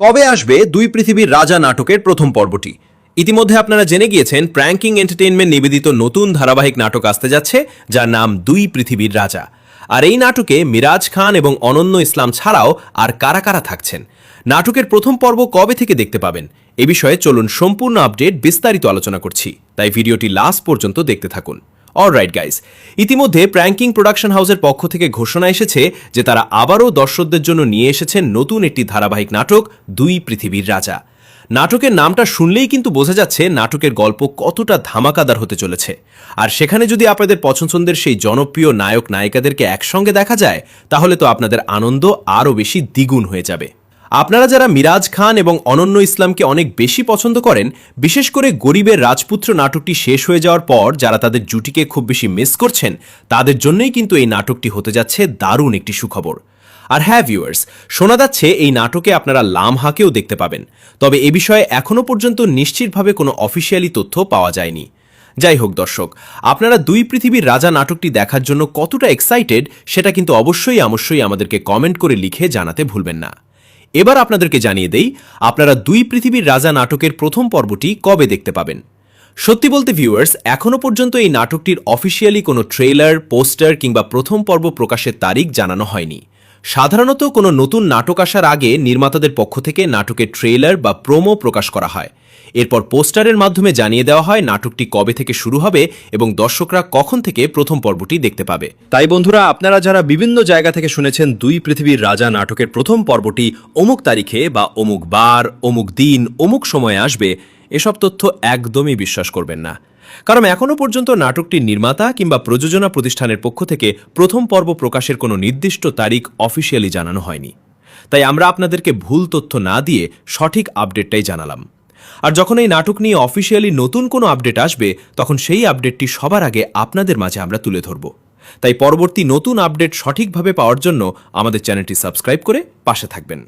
কবে আসবে দুই পৃথিবীর রাজা নাটকের প্রথম পর্বটি? ইতিমধ্যে আপনারা জেনে গিয়েছেন প্র্যাঙ্কিং এন্টারটেইনমেন্ট নিবেদিত নতুন ধারাবাহিক নাটক আসতে যাচ্ছে, যার নাম দুই পৃথিবীর রাজা। আর এই নাটকে মিরাজ খান এবং অনন্য ইসলাম ছাড়াও আর কারা কারা থাকছেন, নাটকের প্রথম পর্ব কবে থেকে দেখতে পাবেন, এ বিষয়ে চলুন সম্পূর্ণ আপডেট বিস্তারিত আলোচনা করছি, তাই ভিডিওটি লাস্ট পর্যন্ত দেখতে থাকুন। অলরাইট গাইজ, ইতিমধ্যে প্র্যাঙ্কিং প্রোডাকশন হাউসের পক্ষ থেকে ঘোষণা এসেছে যে তারা আবারও দর্শকদের জন্য নিয়ে এসেছেন নতুন একটি ধারাবাহিক নাটক দুই পৃথিবীর রাজা। নাটকের নামটা শুনলেই কিন্তু বোঝা যাচ্ছে নাটকের গল্প কতটা ধামাকাদার হতে চলেছে। আর সেখানে যদি আপনাদের পছন্দের সেই জনপ্রিয় নায়ক নায়িকাদেরকে একসঙ্গে দেখা যায়, তাহলে তো আপনাদের আনন্দ আরও বেশি দ্বিগুণ হয়ে যাবে। আপনারা যারা মিরাজ খান এবং অনন্য ইসলামকে অনেক বেশি পছন্দ করেন, বিশেষ করে গরিবের রাজপুত্র নাটকটি শেষ হয়ে যাওয়ার পর যারা তাদের জুটিকে খুব বেশি মিস করছেন, তাদের জন্যই কিন্তু এই নাটকটি হতে যাচ্ছে দারুণ একটি সুখবর। আর হ্যাঁ ভিউয়ার্স, শোনা যাচ্ছে এই নাটকে আপনারা লামহাকেও দেখতে পাবেন, তবে এ বিষয়ে এখনও পর্যন্ত নিশ্চিতভাবে কোনো অফিসিয়ালি তথ্য পাওয়া যায়নি। যাই হোক দর্শক, আপনারা দুই পৃথিবীর রাজা নাটকটি দেখার জন্য কতটা এক্সাইটেড সেটা কিন্তু অবশ্যই আমাদেরকে কমেন্ট করে লিখে জানাতে ভুলবেন না। এবার আপনাদেরকে জানিয়ে দেই, আপনারা দুই পৃথিবীর রাজা নাটকের প্রথম পর্বটি কবে দেখতে পাবেন। সত্যি বলতে ভিউয়ার্স, এখনও পর্যন্ত এই নাটকটির অফিসিয়ালি কোনো ট্রেলার, পোস্টার কিংবা প্রথম পর্ব প্রকাশের তারিখ জানানো হয়নি। সাধারণত কোনো নতুন নাটক আসার আগে নির্মাতাদের পক্ষ থেকে নাটকের ট্রেলার বা প্রোমো প্রকাশ করা হয়, এরপর পোস্টারের মাধ্যমে জানিয়ে দেওয়া হয় নাটকটি কবে থেকে শুরু হবে এবং দর্শকরা কখন থেকে প্রথম পর্বটি দেখতে পাবে। তাই বন্ধুরা, আপনারা যারা বিভিন্ন জায়গা থেকে শুনেছেন দুই পৃথিবীর রাজা নাটকের প্রথম পর্বটি অমুক তারিখে বা অমুক বার, অমুক দিন, অমুক সময়ে আসবে, এসব তথ্য একদমই বিশ্বাস করবেন না। কারণ এখনও পর্যন্ত নাটকটির নির্মাতা কিংবা প্রযোজনা প্রতিষ্ঠানের পক্ষ থেকে প্রথম পর্ব প্রকাশের কোনো নির্দিষ্ট তারিখ অফিসিয়ালি জানানো হয়নি। তাই আমরা আপনাদেরকে ভুল তথ্য না দিয়ে সঠিক আপডেটটাই জানালাম। আর যখন এই নাটক নিয়ে অফিসিয়ালি নতুন কোনো আপডেট আসবে, তখন সেই আপডেটটি সবার আগে আপনাদের মাঝে আমরা তুলে ধরব। তাই পরবর্তী নতুন আপডেট সঠিকভাবে পাওয়ার জন্য আমাদের চ্যানেলটি সাবস্ক্রাইব করে পাশে থাকবেন।